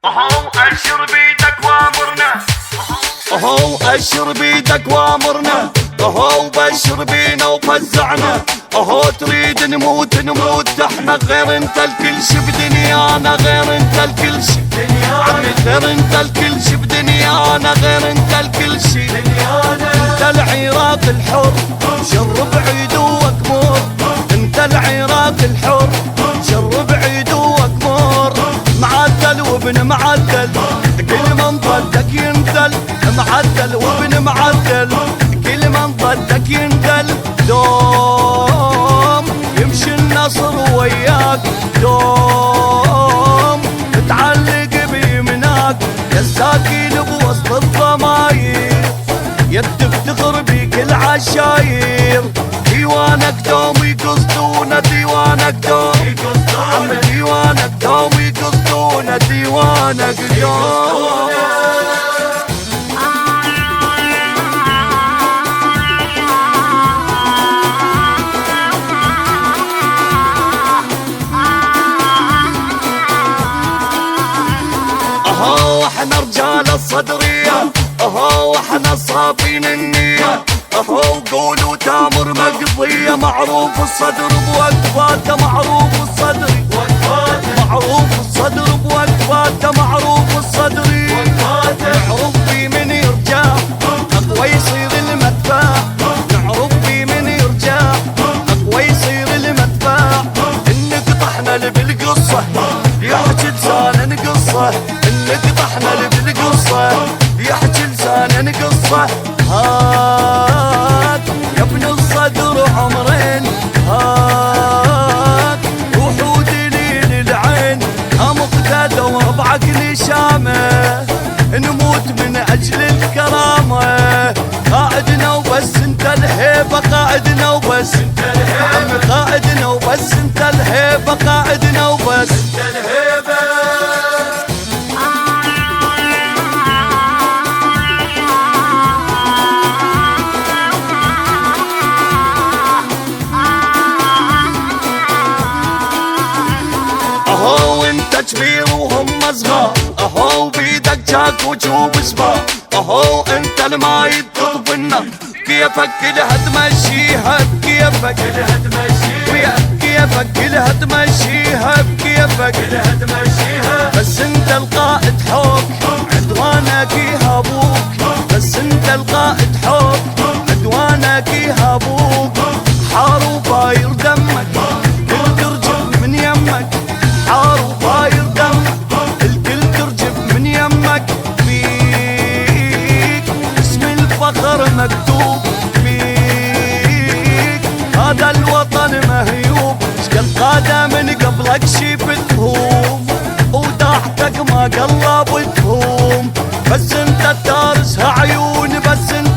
اهو اشر بيدك وامرنا، اهو اشر بيدك وامرنا، اهو بشر بينا وفزعنا، اهو تريد نموت نموت احنا، غير انت الكل شي بدنيانا، غير انت الكل شي عمي، غير انت الكل شي بدنيانا، غير انت الكل شي دنيانا. انت العراق الحر شر بعيدوك مر، انت العراق الحر شر بعيدوك مر، معدل وابن معدل كل من ضدك ينزل، معدل وابن معدل كل من ضدك ينزل، دوم يمشي النصر وياك، دوم تعلق بيمناك يا الساكن بوسط الضماير، يا تفتخر بيك العشاير، ديوانك دوم يقصدونه، ديوانك دوم عم، ديوانك دوم يقصدونه، ديوانك دوم. اهو احنا رجال الصدرية، اهو احنا صافين النية، اهو قولوا تامر مقضية، معروف الصدر بوقفاته، معروف الصدر معروف الصدر بوقفاته، معروف الصدر نعرف بي من يرجع اقوى يصير المدفع، نعرف بي من يرجع اقوى يصير المدفع، انك طحنا بالقصة يحكي لسانا نقصه، انك طحنا بالقصة يحكي لسانا نقصه، هات يا ابن الصدر عمرين، هات وحود لي للعين، مقتدى وبعقل شامه، نموت من اجل الكرامه، قائدنا وبس انت الهيبه، قائدنا وبس انت الهيبه، قائدنا وبس انت الهيبه، قائدنا وبس انت الهيبه. اهو انت كبير وهم صغار، اهو بيدك جاك وجوب سبار، اهو انت الماي تطب النار، كيفك كلها تمشيها بكيفك، كلها تمشيها بكيفك، كلها تمشيها بكيفك، كلها تمشيها، بس انت القائد حوك عدوانك يهابوك، بس انت القائد حوك عدوانك يهابوك، حار وفاير دمك الكل ترجف من يمك، حار وفاير دمك الكل ترجف من يمك، فيك اسم الفخر مكتوب، فيك هذا الوطن مهيوب، شكل قادة من قبلك شفتهم، وتحتك ما قلب تهوم، بس انت تارسها عيون، بس انت